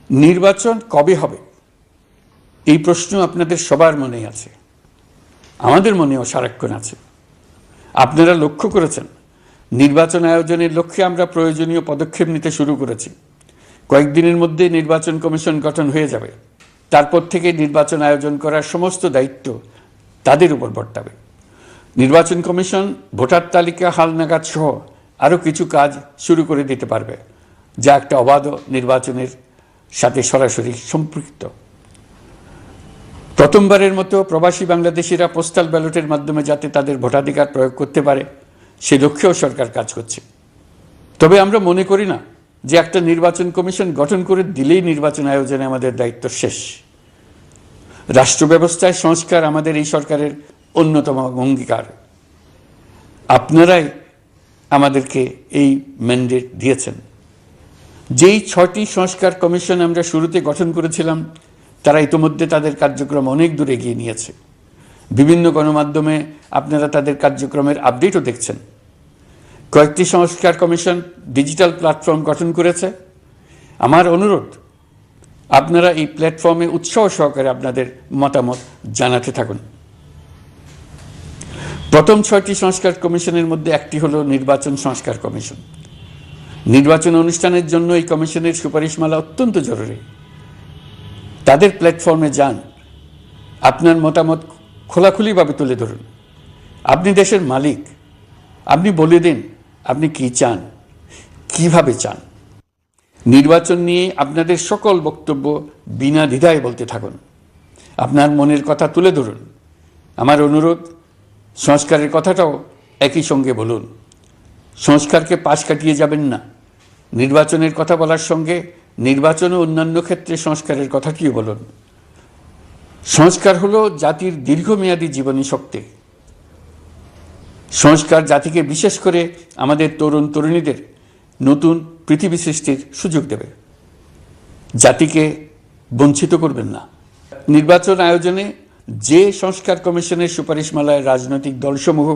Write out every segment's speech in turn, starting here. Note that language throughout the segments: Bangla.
নির্বাচন কবে হবে এই প্রশ্ন আপনাদের সবার মনেই আছে, আমাদের মনেও সারাক্ষণ আছে। আপনারা লক্ষ্য করেছেন নির্বাচন আয়োজনের লক্ষ্যে আমরা প্রয়োজনীয় পদক্ষেপ নিতে শুরু করেছি। কয়েকদিনের মধ্যে নির্বাচন কমিশন গঠন হয়ে যাবে। তারপর থেকে নির্বাচন আয়োজন করার সমস্ত দায়িত্ব তাদের উপর বর্তাবে। নির্বাচন কমিশন ভোটার তালিকা হালনাগাদ সহ আরও কিছু কাজ শুরু করে দিতে পারবে, যা একটা অবাধ নির্বাচনের সাথে সরাসরি সম্পৃক্ত। প্রথমবারের মতো প্রবাসী বাংলাদেশিরা পোস্টাল ব্যালটের মাধ্যমে যাতে তাদের ভোটাধিকার প্রয়োগ করতে পারে সে লক্ষ্যেও সরকার কাজ করছে। তবে আমরা মনে করি না যে একটা নির্বাচন কমিশন গঠন করে দিলেই নির্বাচন আয়োজনে আমাদের দায়িত্ব শেষ। রাষ্ট্র ব্যবস্থায় সংস্কার আমাদের এই সরকারের অন্যতম অঙ্গীকার। আপনারাই আমাদেরকে এই ম্যান্ডেট দিয়েছেন। যেই 6টি সংস্কার কমিশন আমরা শুরুতে গঠন করেছিলাম তারা ইতোমধ্যে তাদের কার্যক্রম অনেক দূর এগিয়ে নিয়েছে। বিভিন্ন গণমাধ্যমে আপনারা তাদের কার্যক্রমের আপডেটও দেখছেন। কয়েকটি সংস্কার কমিশন ডিজিটাল প্ল্যাটফর্ম গঠন করেছে। আমার অনুরোধ, আপনারা এই প্ল্যাটফর্মে উৎসাহ সহকারে আপনাদের মতামত জানাতে থাকুন। প্রথম 6টি সংস্কার কমিশনের মধ্যে একটি হলো নির্বাচন সংস্কার কমিশন। নির্বাচন অনুষ্ঠানের জন্য এই কমিশনের সুপারিশমালা অত্যন্ত জরুরি। তাদের প্ল্যাটফর্মে যান, আপনার মতামত খোলাখুলিভাবে তুলে ধরুন। আপনি দেশের মালিক, আপনি বলে দিন আপনি কি চান, কিভাবে চান। নির্বাচন নিয়ে আপনাদের সকল বক্তব্য বিনা দ্বিধায় বলতে থাকুন। আপনার মনের কথা তুলে ধরুন। আমার অনুরোধ, সংস্কারের কথাটাও একই সঙ্গে বলুন। সংস্কারকে পাশ কাটিয়ে যাবেন না। নির্বাচনের কথা বলার সঙ্গে নির্বাচন ও অন্যান্য ক্ষেত্রে সংস্কারের কথাটিও বলুন। সংস্কার হলো জাতির দীর্ঘমেয়াদী জীবনী শক্তি। সংস্কার জাতিকে, বিশেষ করে আমাদের তরুণ তরুণীদের নতুন পৃথিবী সৃষ্টির সুযোগ দেবে। জাতিকে বঞ্চিত করবেন না। নির্বাচন আয়োজনে যে সংস্কার কমিশনের সুপারিশমালায় রাজনৈতিক দলসমূহ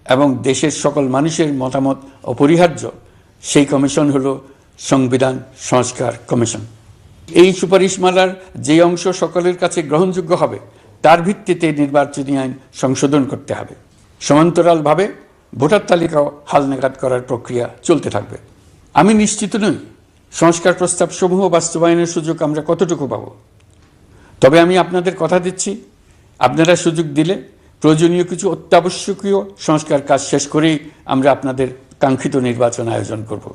এবং দেশের সকল মানুষের মতামত অপরিহার্য, সেই কমিশন হলো সংবিধান সংস্কার কমিশন। এই সুপারিশমালার যে অংশ সকলের কাছে গ্রহণযোগ্য হবে তার ভিত্তিতে নির্বাচনী আইন সংশোধন করতে হবে। সমান্তরালভাবে ভোটার তালিকাও হালনাগাদ করার প্রক্রিয়া চলতে থাকবে। আমি নিশ্চিত নই সংস্কার প্রস্তাবসমূহ বাস্তবায়নের সুযোগ আমরা কতটুকু পাব। তবে আমি আপনাদের কথা দিচ্ছি, আপনারা সুযোগ দিলে প্রয়োজনীয় কিছু অত্যাবশ্যকীয় সংস্কার কাজ শেষ করেই আমরা আপনাদের কাঙ্ক্ষিত নির্বাচন আয়োজন করব।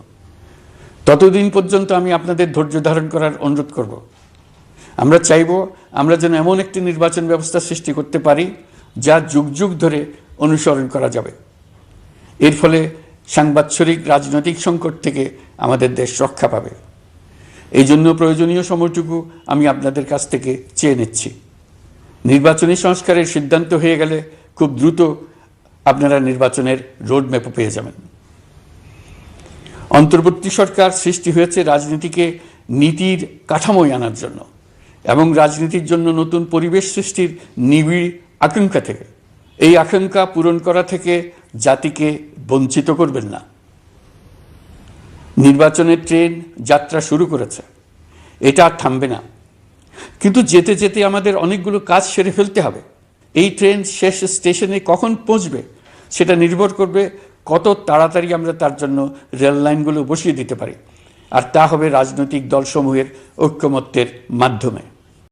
ততদিন পর্যন্ত আমি আপনাদের ধৈর্য ধারণ করার অনুরোধ করব। আমরা চাইব আমরা যেন এমন একটি নির্বাচন ব্যবস্থা সৃষ্টি করতে পারি যা যুগ যুগ ধরে অনুসরণ করা যাবে। এর ফলে সাংবৎসরিক রাজনৈতিক সংকট থেকে আমাদের দেশ রক্ষা পাবে। এই জন্য প্রয়োজনীয় সময়টুকু আমি আপনাদের কাছ থেকে চেয়ে নিচ্ছি। নির্বাচনী সংস্কারের সিদ্ধান্ত হয়ে গেলে খুব দ্রুত আপনারা নির্বাচনের রোডম্যাপও পেয়ে যাবেন। অন্তর্বর্তী সরকার সৃষ্টি হয়েছে রাজনীতিকে নীতির কাঠামোয় আনার জন্য এবং রাজনীতির জন্য নতুন পরিবেশ সৃষ্টির নিবিড় আকাঙ্ক্ষা থেকে। এই আকাঙ্ক্ষা পূরণ করা থেকে জাতিকে বঞ্চিত করবেন না। নির্বাচনের ট্রেন যাত্রা শুরু করেছে, এটা আর থামবে না। কিন্তু যেতে যেতে আমাদের অনেকগুলো কাজ সেরে ফেলতে হবে। এই ট্রেন শেষ স্টেশনে কখন পৌঁছবে সেটা নির্ভর করবে কত তাড়াতাড়ি আমরা তার জন্য রেল লাইনগুলো বসিয়ে দিতে পারি, আর তা হবে রাজনৈতিক দলসমূহের ঐক্যমত্যের মাধ্যমে।